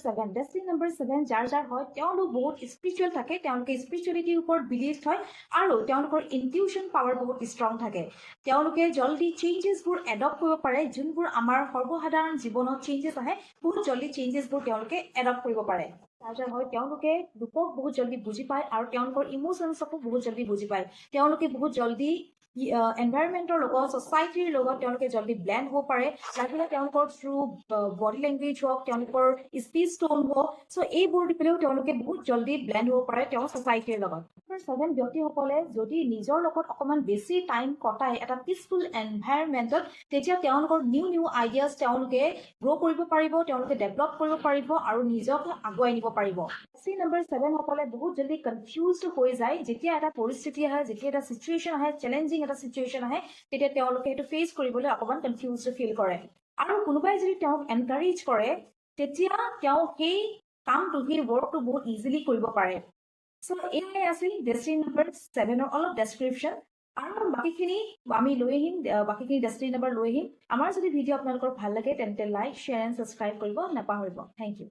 7 destiny number 7 যাৰ হয় তেওঁলোক বহুত স্পিৰিচুৱেল থাকে তেওঁলোকে স্পিৰিচুৱেলিটিৰ ওপৰত বিলিভ হয় আৰু তেওঁলোকৰ ইনটিউশ্যন পাৱাৰ বহুত ষ্ট্ৰং থাকে তেওঁলোকে জলদি চেঞ্জেছবোৰ এডপ্ট কৰিব পাৰে যোনবোৰ আমাৰ সৰ্বসাধাৰণ জীৱনত চেঞ্জেছ আহে বহুত জলদি চেঞ্জেছবোৰ তেওঁলোকে এডপ্ট কৰিব পাৰে যাৰ হয় তেওঁলোকে লোকক বহুত জলদি বুজি পায় আৰু তেওঁলোকৰ ইম'চনছকো বহুত জলদি বুজি পায় তেওঁলোকে বহুত জলদি এনভাইৰনমেণ্টৰ লগত ছ'চাইটিৰ লগত তেওঁলোকে জলদি ব্লেণ্ড হ'ব পাৰে লাগিলে তেওঁলোকৰ থ্ৰু বডি লেংগুৱেজ হওক তেওঁলোকৰ স্পীচ টোন হওক চ' এইবোৰ দি পেলাইও তেওঁলোকে বহুত জলদি ব্লেণ্ড হ'ব পাৰে তেওঁৰ ছ'চাইটিৰ লগত 7 ব্যক্তিসকলে যদি নিজৰ লগত অকণমান বেছি টাইম কটাই এটা পিচফুল এনভাইৰনমেণ্টত তেতিয়া তেওঁলোকৰ নিউ আইডিয়াছ তেওঁলোকে গ্ৰ' কৰিব পাৰিব তেওঁলোকে ডেভেলপ কৰিব পাৰিব আৰু নিজকে আগুৱাই নিব পাৰিব নম্বৰ 7 সকলে বহুত জলদি কনফিউজড হৈ যায় যেতিয়া এটা পৰিস্থিতি আহে যেতিয়া এটা চিচুৱেশ্যন আহে চেলেঞ্জিং এটা চিচুৱেশ্যন আহে তেতিয়া তেওঁলোকে সেইটো ফেচ কৰিবলৈ অকণমান কনফিউজড ফিল কৰে আৰু কোনোবাই যদি তেওঁক এনকাৰেজ কৰে তেতিয়া তেওঁ সেই কামটো সেই ৱৰ্কটো বহুত ইজিলি কৰিব পাৰে চ' এয়াই আছিল ডেষ্টিনি নম্বৰ 7ৰ অলপ ডেছক্ৰিপশ্যন আৰু বাকীখিনি আমি লৈ আহিম বাকীখিনি ডেষ্টিনি নম্বৰ লৈ আহিম আমাৰ যদি ভিডিঅ' আপোনালোকৰ ভাল লাগে তেন্তে লাইক শ্বেয়াৰ এণ্ড ছাবস্ক্ৰাইব কৰিব নাপাহৰিব থেংক ইউ